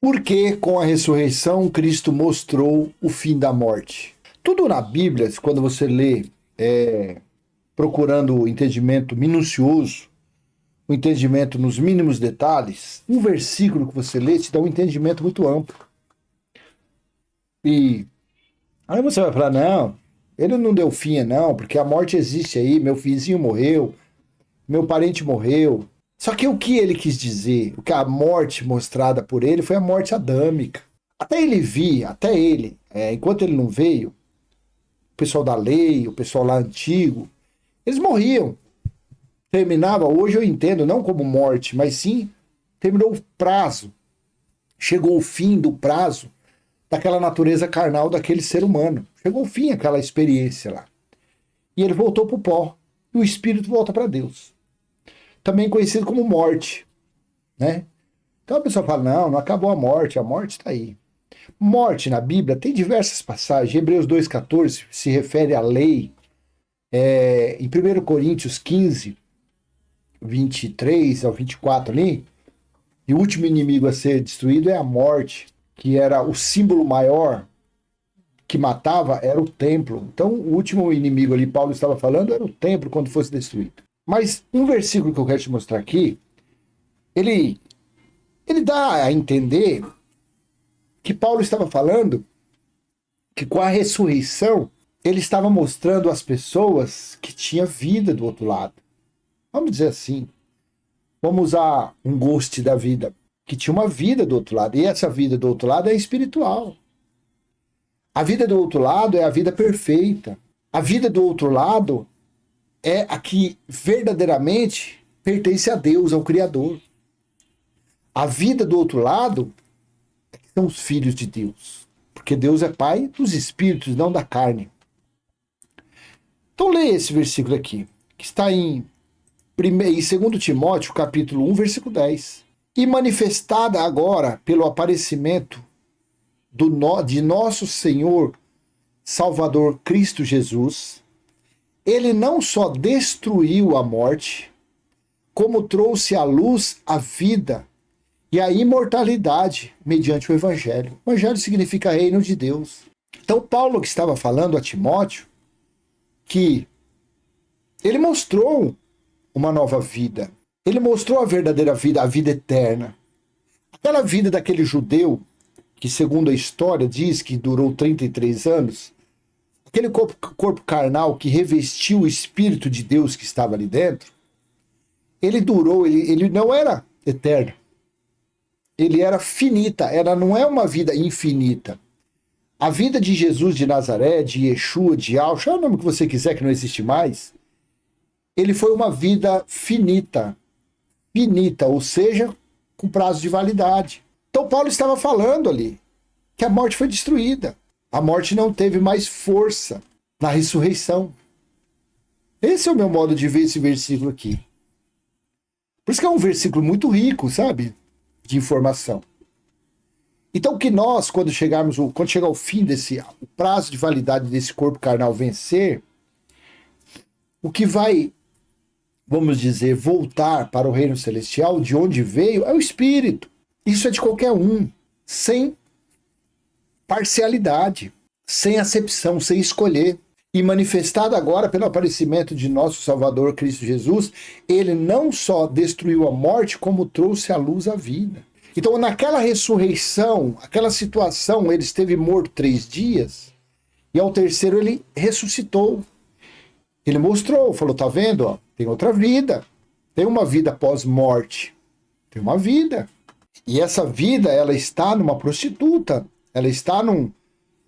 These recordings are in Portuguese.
Porque com a ressurreição Cristo mostrou o fim da morte. Tudo na Bíblia, quando você lê procurando o entendimento minucioso, o entendimento nos mínimos detalhes, um versículo que você lê te dá um entendimento muito amplo. E aí você vai falar, não, ele não deu fim, não, porque a morte existe aí, meu vizinho morreu, meu parente morreu. Só que o que ele quis dizer, o que a morte mostrada por ele foi a morte adâmica. Até ele, enquanto ele não veio, o pessoal da lei, o pessoal lá antigo, eles morriam. Terminava, hoje eu entendo, não como morte, mas sim, terminou o prazo. Chegou o fim do prazo daquela natureza carnal daquele ser humano. Chegou o fim aquela experiência lá. E ele voltou para o pó. E o espírito volta para Deus. Também conhecido como morte, né? Então a pessoa fala, não acabou a morte está aí. Morte na Bíblia tem diversas passagens. Hebreus 2,14 se refere à lei. Em 1 Coríntios 15, 23 ao 24 ali, e o último inimigo a ser destruído é a morte, que era o símbolo maior que matava, era o templo. Então o último inimigo ali, Paulo estava falando, era o templo quando fosse destruído. Mas um versículo que eu quero te mostrar aqui, ele dá a entender que Paulo estava falando que com a ressurreição ele estava mostrando às pessoas que tinha vida do outro lado. Vamos dizer assim, vamos usar um ghost da vida, que tinha uma vida do outro lado, e essa vida do outro lado é espiritual. A vida do outro lado é a vida perfeita. A vida do outro lado é a que verdadeiramente pertence a Deus, ao Criador. A vida do outro lado são os filhos de Deus, porque Deus é pai dos espíritos, não da carne. Então leia esse versículo aqui, que está em 2 Timóteo, capítulo 1, versículo 10. E manifestada agora pelo aparecimento de nosso Senhor Salvador Cristo Jesus, ele não só destruiu a morte, como trouxe à luz a vida e a imortalidade mediante o Evangelho. O Evangelho significa reino de Deus. Então Paulo que estava falando a Timóteo que ele mostrou uma nova vida. Ele mostrou a verdadeira vida, a vida eterna. Aquela vida daquele judeu que, segundo a história, diz que durou 33 anos, aquele corpo carnal que revestiu o Espírito de Deus que estava ali dentro, ele durou, ele não era eterno. Ele era finita, não é uma vida infinita. A vida de Jesus de Nazaré, de Yeshua, de Yahshua, chama o nome que você quiser, que não existe mais, ele foi uma vida finita, ou seja, com prazo de validade. Então Paulo estava falando ali que a morte foi destruída. A morte não teve mais força na ressurreição. Esse é o meu modo de ver esse versículo aqui. Por isso que é um versículo muito rico, sabe? De informação. Então que nós, quando chegar o fim o prazo de validade desse corpo carnal vencer, o que vai, vamos dizer, voltar para o reino celestial, de onde veio, é o Espírito. Isso é de qualquer um, sem parcialidade, sem acepção, sem escolher. E manifestado agora pelo aparecimento de nosso Salvador Cristo Jesus, ele não só destruiu a morte, como trouxe à luz a vida. Então, naquela ressurreição, aquela situação, ele esteve morto 3 dias, e ao terceiro ele ressuscitou. Ele mostrou, falou, tá vendo? Ó, tem outra vida. Tem uma vida pós-morte. Tem uma vida. E essa vida, ela está numa prostituta. Ela está num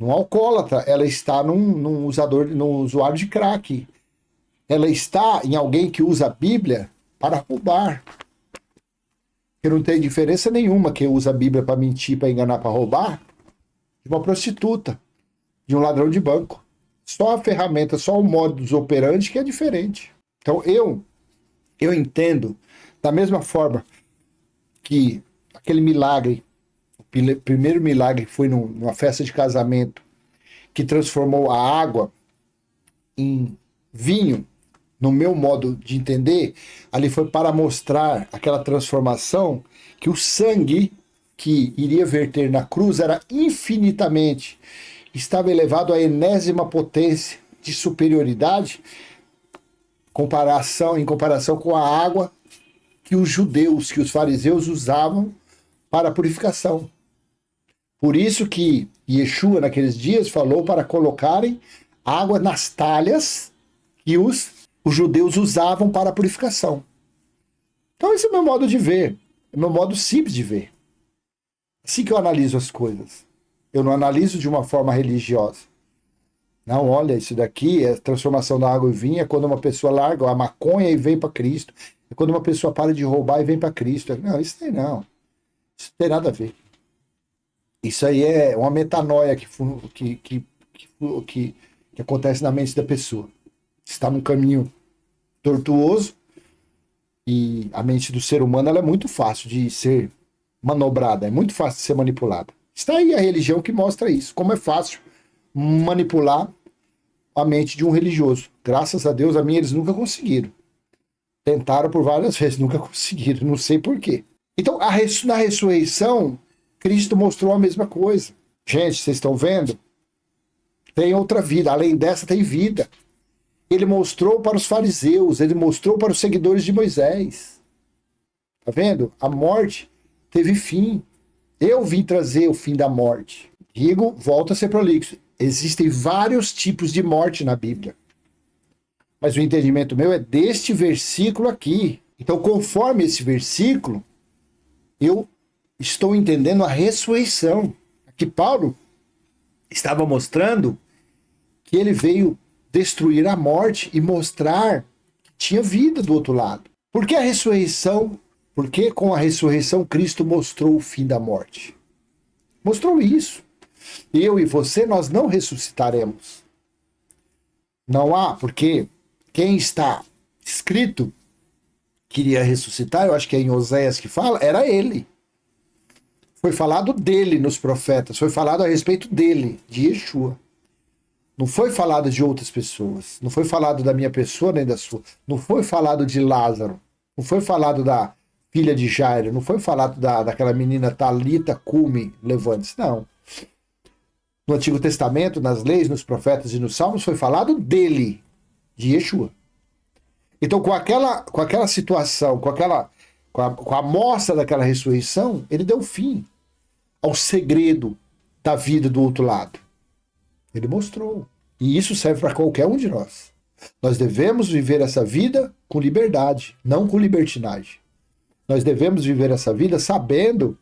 alcoólatra. Ela está num usuário de crack. Ela está em alguém que usa a Bíblia para roubar. Que não tem diferença nenhuma quem usa a Bíblia para mentir, para enganar, para roubar, de uma prostituta, de um ladrão de banco. Só a ferramenta, só o modus operandi que é diferente. Então eu entendo, da mesma forma que aquele milagre, o primeiro milagre que foi numa festa de casamento, que transformou a água em vinho, no meu modo de entender, ali foi para mostrar aquela transformação que o sangue que iria verter na cruz era infinitamente, estava elevado à enésima potência de superioridade em comparação com a água que os judeus, que os fariseus usavam para a purificação. Por isso que Yeshua, naqueles dias, falou para colocarem água nas talhas que os judeus usavam para a purificação. Então esse é o meu modo de ver, é o meu modo simples de ver. Assim que eu analiso as coisas. Eu não analiso de uma forma religiosa. Não, olha, isso daqui é transformação da água em vinho, é quando uma pessoa larga a maconha e vem para Cristo. É quando uma pessoa para de roubar e vem para Cristo. Não, isso tem não. Isso não tem nada a ver. Isso aí é uma metanoia que acontece na mente da pessoa. Está num caminho tortuoso e a mente do ser humano ela é muito fácil de ser manobrada, é muito fácil de ser manipulada. Está aí a religião que mostra isso, como é fácil manipular a mente de um religioso. Graças a Deus, a minha eles nunca conseguiram. Tentaram por várias vezes, nunca conseguiram, não sei por quê. Então, na ressurreição, Cristo mostrou a mesma coisa. Gente, vocês estão vendo? Tem outra vida, além dessa tem vida. Ele mostrou para os fariseus, ele mostrou para os seguidores de Moisés. Tá vendo? A morte teve fim. Eu vim trazer o fim da morte. Digo, volta a ser prolixo. Existem vários tipos de morte na Bíblia. Mas o entendimento meu é deste versículo aqui. Então, conforme esse versículo, eu estou entendendo a ressurreição. Aqui Paulo estava mostrando que ele veio destruir a morte e mostrar que tinha vida do outro lado. Por que a ressurreição? Porque com a ressurreição Cristo mostrou o fim da morte. Mostrou isso. Eu e você, nós não ressuscitaremos. Não há, porque quem está escrito que iria ressuscitar, eu acho que é em Oséias que fala, era ele. Foi falado dele nos profetas, foi falado a respeito dele, de Yeshua. Não foi falado de outras pessoas, não foi falado da minha pessoa nem da sua, não foi falado de Lázaro, não foi falado da filha de Jairo, não foi falado daquela menina Talita Cume, levante-se, não. No Antigo Testamento, nas leis, nos profetas e nos salmos, foi falado dele, de Yeshua. Então, com aquela situação, com a mostra daquela ressurreição, ele deu fim ao segredo da vida do outro lado. Ele mostrou. E isso serve para qualquer um de nós. Nós devemos viver essa vida com liberdade, não com libertinagem. Nós devemos viver essa vida sabendo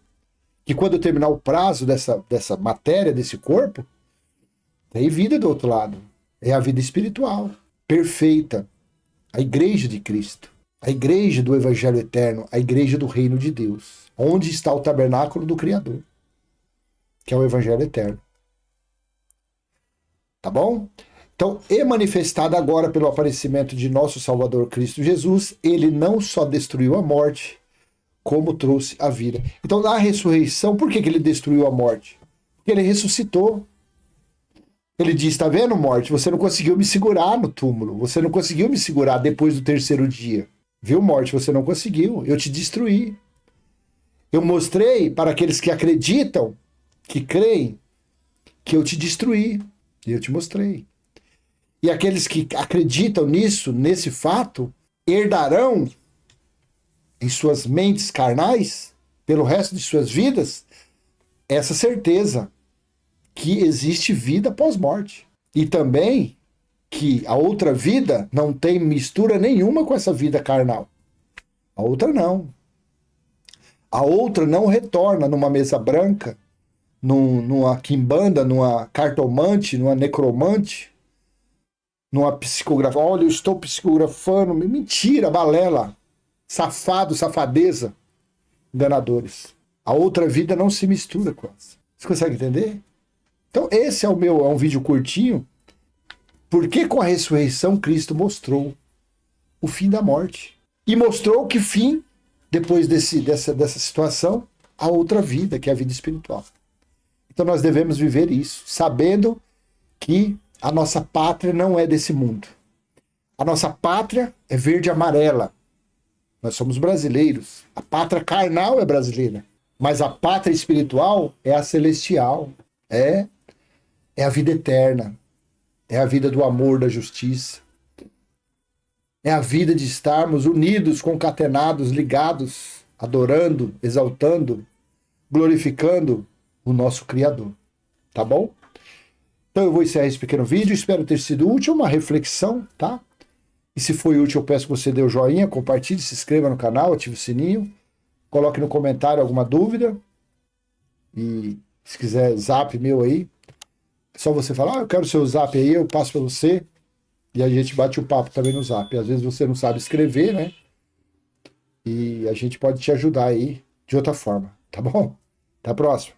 que quando terminar o prazo dessa matéria, desse corpo, tem vida do outro lado. É a vida espiritual, perfeita. A igreja de Cristo. A igreja do Evangelho Eterno. A igreja do Reino de Deus. Onde está o tabernáculo do Criador. Que é o Evangelho Eterno. Tá bom? Então, é manifestado agora pelo aparecimento de nosso Salvador Cristo Jesus, ele não só destruiu a morte, como trouxe a vida. Então, na ressurreição, por que ele destruiu a morte? Porque ele ressuscitou. Ele diz, tá vendo, morte? Você não conseguiu me segurar no túmulo. Você não conseguiu me segurar depois do terceiro dia. Viu, morte? Você não conseguiu. Eu te destruí. Eu mostrei para aqueles que acreditam, que creem, que eu te destruí. E eu te mostrei. E aqueles que acreditam nisso, nesse fato, herdarão em suas mentes carnais, pelo resto de suas vidas, essa certeza que existe vida pós-morte. E também que a outra vida não tem mistura nenhuma com essa vida carnal. A outra não. A outra não retorna numa mesa branca, numa quimbanda, numa cartomante, numa necromante, numa psicografia. Olha, eu estou psicografando. Mentira, balela. Safado, safadeza. Enganadores. A outra vida não se mistura com essa. Você consegue entender? Então esse é um vídeo curtinho. Porque com a ressurreição Cristo mostrou o fim da morte. E mostrou que fim, depois dessa situação, a outra vida, que é a vida espiritual. Então nós devemos viver isso, sabendo que a nossa pátria não é desse mundo. A nossa pátria é verde e amarela. Nós somos brasileiros. A pátria carnal é brasileira. Mas a pátria espiritual é a celestial, é a vida eterna, é a vida do amor, da justiça, é a vida de estarmos unidos, concatenados, ligados, adorando, exaltando, glorificando o nosso Criador. Tá bom? Então eu vou encerrar esse pequeno vídeo, espero ter sido útil, uma reflexão, tá? E se foi útil, eu peço que você dê o joinha, compartilhe, se inscreva no canal, ative o sininho, coloque no comentário alguma dúvida. E se quiser zap meu aí, é só você falar, eu quero o seu zap aí, eu passo para você. E a gente bate o papo também no zap. Às vezes você não sabe escrever, né? E a gente pode te ajudar aí de outra forma, tá bom? Até a próxima.